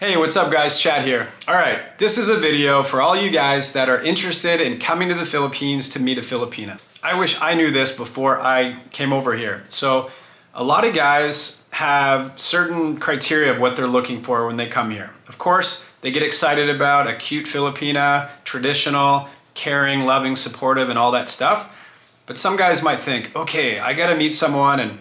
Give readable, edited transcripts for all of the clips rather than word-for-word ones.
Hey, what's up guys? Chad here. All right, this is a video for all you guys that are interested in coming to the Philippines to meet a Filipina. I wish I knew this before I came over here. So a lot of guys have certain criteria of what they're looking for when they come here. Of course, they get excited about a cute Filipina, traditional, caring, loving, supportive, and all that stuff. But some guys might think, okay, I gotta meet someone and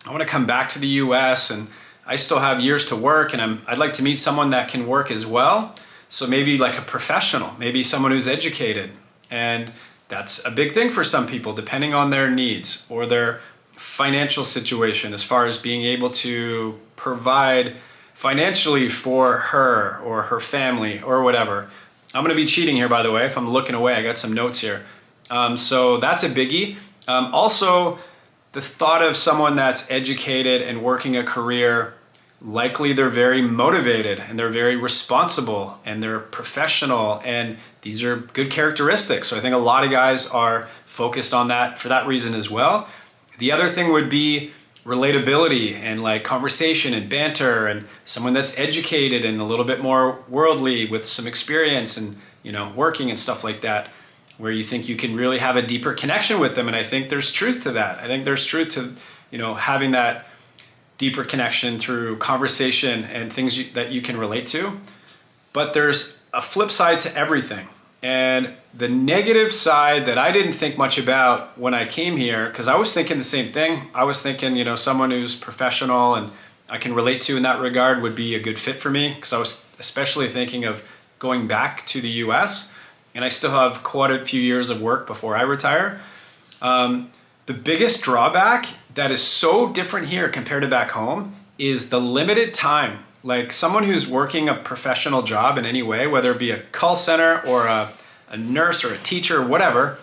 I wanna come back to the US and I still have years to work and I'd like to meet someone that can work as well. So maybe like a professional, maybe someone who's educated. And that's a big thing for some people, depending on their needs or their financial situation as far as being able to provide financially for her or her family or whatever. I'm gonna be cheating here, by the way, if I'm looking away. I got some notes here. So that's a biggie. Also, the thought of someone that's educated and working a career, likely they're very motivated and they're very responsible and they're professional, and these are good characteristics. So I think a lot of guys are focused on that for that reason as well. The other thing would be relatability and like conversation and banter, and someone that's educated and a little bit more worldly with some experience and, you know, working and stuff like that, where you think you can really have a deeper connection with them. And I think there's truth to that. I think there's truth to, you know, having that deeper connection through conversation and things that you can relate to. But there's a flip side to everything. And the negative side that I didn't think much about when I came here, because I was thinking the same thing. I was thinking, you know, someone who's professional and I can relate to in that regard would be a good fit for me, because I was especially thinking of going back to the US. And I still have quite a few years of work before I retire. The biggest drawback that is so different here compared to back home is the limited time. Like someone who's working a professional job in any way, whether it be a call center or a nurse or a teacher or whatever,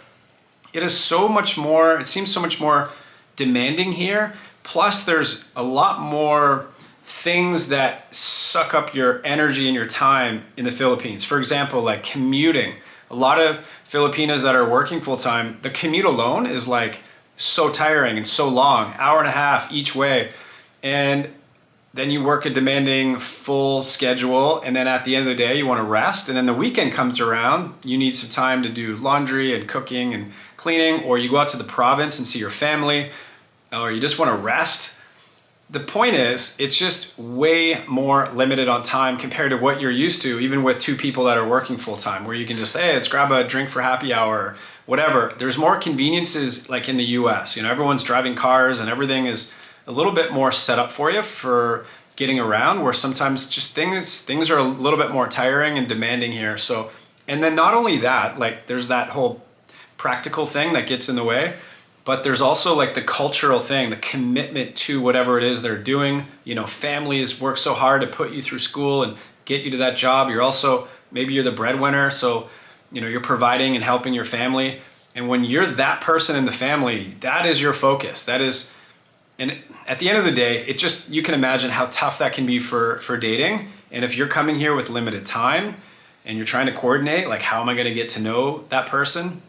it is so much more, it seems so much more demanding here. Plus there's a lot more things that suck up your energy and your time in the Philippines. For example, like commuting. A lot of Filipinas that are working full-time, the commute alone is like so tiring and so long, hour and a half each way. And then you work a demanding full schedule, and then at the end of the day you want to rest, and then the weekend comes around, you need some time to do laundry and cooking and cleaning, or you go out to the province and see your family, or you just want to rest. The point is, it's just way more limited on time compared to what you're used to, even with two people that are working full time, where you can just say, hey, let's grab a drink for happy hour, or whatever. There's more conveniences like in the US. You know, everyone's driving cars and everything is a little bit more set up for you for getting around, where sometimes just things are a little bit more tiring and demanding here. So, and then not only that, like there's that whole practical thing that gets in the way, but there's also like the cultural thing, the commitment to whatever it is they're doing. You know, families work so hard to put you through school and get you to that job. You're also, maybe you're the breadwinner, so you know, you're providing and helping your family. And when you're that person in the family, that is your focus. That is, and at the end of the day, it just, you can imagine how tough that can be for dating. And if you're coming here with limited and you're trying to coordinate, like how am I gonna get to know that person?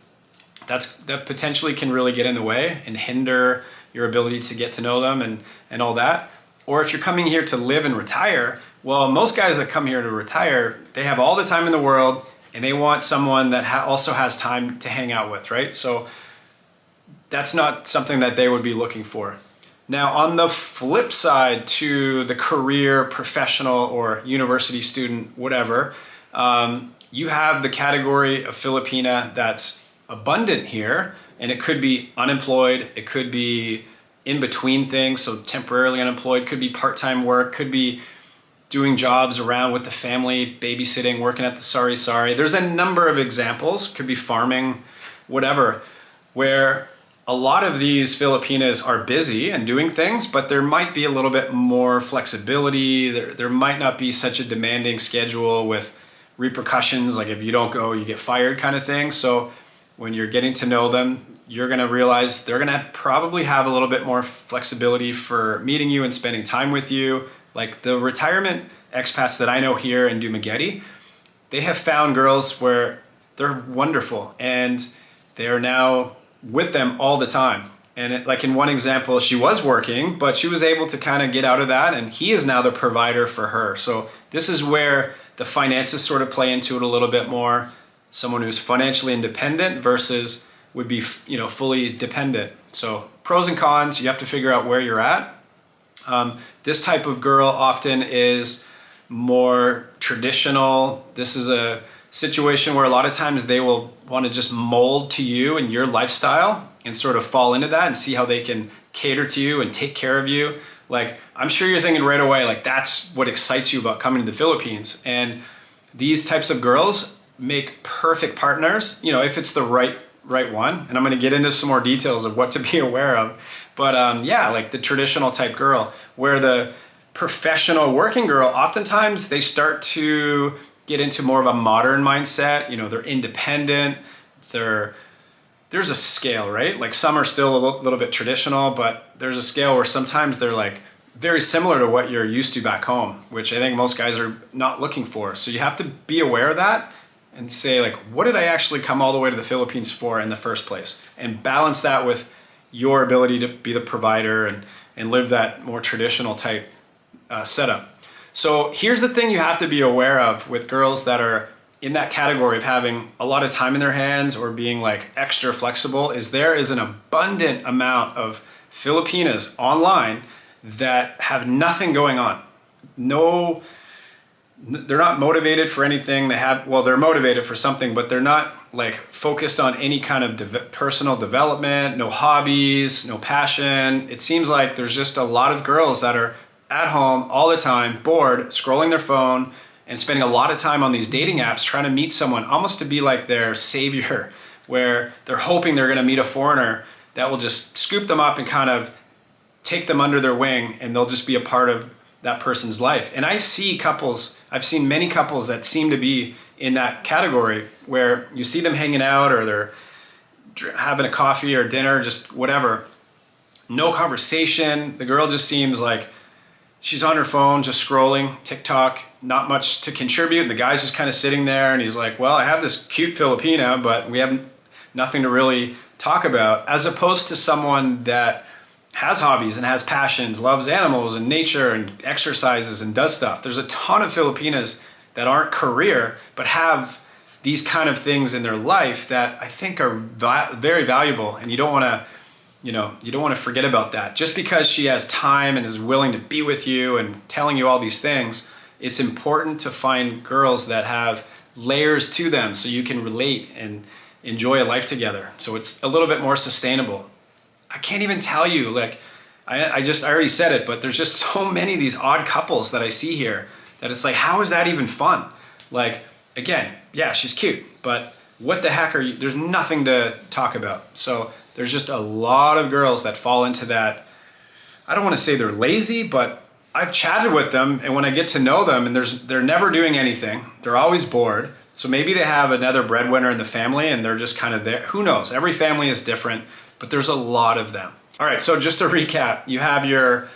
That potentially can really get in the way and hinder your ability to get to know them and all that. Or if you're coming here to live and retire, well, most guys that come here to retire, they have all the time in the world and they want someone that also has time to hang out with, right? So that's not something that they would be looking for. Now, on the flip side to the career, professional, or university student, whatever, you have the category of Filipina that's abundant here, and it could be unemployed, it could be in between things, so temporarily unemployed, could be part-time work, could be doing jobs around with the family, babysitting, working at the sari-sari. There's a number of examples, could be farming, whatever, where a lot of these Filipinas are busy and doing things, but there might be a little bit more flexibility. There might not be such a demanding schedule with repercussions, like if you don't go, you get fired kind of thing. So when you're getting to know them, you're gonna realize they're gonna probably have a little bit more flexibility for meeting you and spending time with you. Like the retirement expats that I know here in Dumaguete, they have found girls where they're wonderful and they're now with them all the time. And like in one example, she was working, but she was able to kind of get out of that, and he is now the provider for her. So This is where the finances sort of play into it a little bit more. Someone who's financially independent versus would be, you know, fully dependent. So pros and cons, you have to figure out where you're at. This type of girl often is more traditional. This is a situation where a lot of times they will want to just mold to you and your lifestyle and sort of fall into that and see how they can cater to you and take care of you. Like, I'm sure you're thinking right away, like, that's what excites you about coming to the Philippines. And these types of girls make perfect partners, you know, if it's the right one. And I'm going to get into some more details of what to be aware of. But yeah, like the traditional type girl, where the professional working girl, oftentimes they start to get into more of a modern mindset. You know, they're independent. There's a scale, right? Like some are still a little bit traditional, but there's a scale where sometimes they're like very similar to what you're used to back home, which I think most guys are not looking for. So you have to be aware of that and say, like, what did I actually come all the way to the Philippines for in the first place? And balance that with your ability to be the provider and live that more traditional type setup. So here's the thing you have to be aware of with girls that are in that category of having a lot of time in their hands or being like extra flexible, is there is an abundant amount of Filipinas online that have nothing going on. No, they're not motivated for anything. They're motivated for something, but they're not like focused on any kind of personal development, no hobbies, no passion. It seems like there's just a lot of girls that are at home all the time, bored, scrolling their phone, and spending a lot of time on these dating apps trying to meet someone, almost to be like their savior, where they're hoping they're going to meet a foreigner that will just scoop them up and kind of take them under their wing, and they'll just be a part of that person's life. And I've seen many couples that seem to be in that category where you see them hanging out or they're having a coffee or dinner, just whatever. No conversation. The girl just seems like she's on her phone, just scrolling TikTok, not much to contribute. And the guy's just kind of sitting there and he's like, well, I have this cute Filipina, but we have nothing to really talk about, as opposed to someone that has hobbies and has passions, loves animals and nature and exercises and does stuff. There's a ton of Filipinas that aren't career, but have these kind of things in their life that I think are very valuable. And you don't want to forget about that. Just because she has time and is willing to be with you and telling you all these things, it's important to find girls that have layers to them so you can relate and enjoy a life together. So it's a little bit more sustainable. I can't even tell you, like, I already said it, but there's just so many of these odd couples that I see here that it's like, how is that even fun? Like, again, yeah, she's cute, but what the heck there's nothing to talk about. So there's just a lot of girls that fall into that. I don't want to say they're lazy, but I've chatted with them, and when I get to know them, and they're never doing anything, they're always bored. So maybe they have another breadwinner in the family and they're just kind of there. Who knows? Every family is different, but there's a lot of them. All right, so just to recap, you have your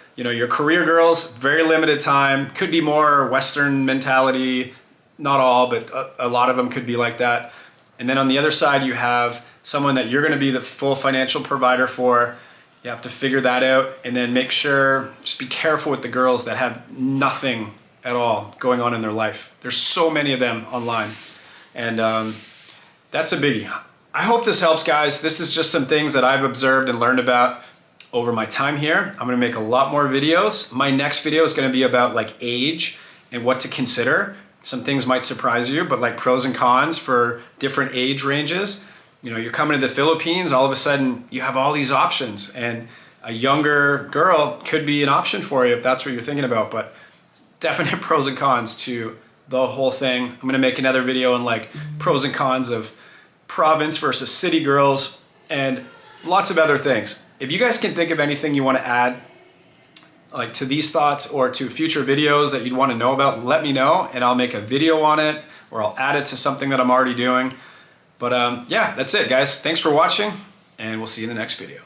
career girls, very limited time, could be more Western mentality, not all, but a lot of them could be like that. And then on the other side, you have someone that you're gonna be the full financial provider for. You have to figure that out, and then make sure, just be careful with the girls that have nothing at all going on in their life. There's so many of them online, and that's a biggie. I hope this helps, guys. This is just some things that I've observed and learned about over my time here. I'm gonna make a lot more videos. My next video is gonna be about like age and what to consider. Some things might surprise you, but like pros and cons for different age ranges. You know, you're coming to the Philippines, all of a sudden you have all these options, and a younger girl could be an option for you if that's what you're thinking about, but definite pros and cons to the whole thing. I'm gonna make another video on like pros and cons of province versus city girls and lots of other things. If you guys can think of anything you want to add like to these thoughts or to future videos that you'd want to know about, let me know and I'll make a video on it, or I'll add it to something that I'm already doing. But yeah, that's it, guys. Thanks for watching, and we'll see you in the next video.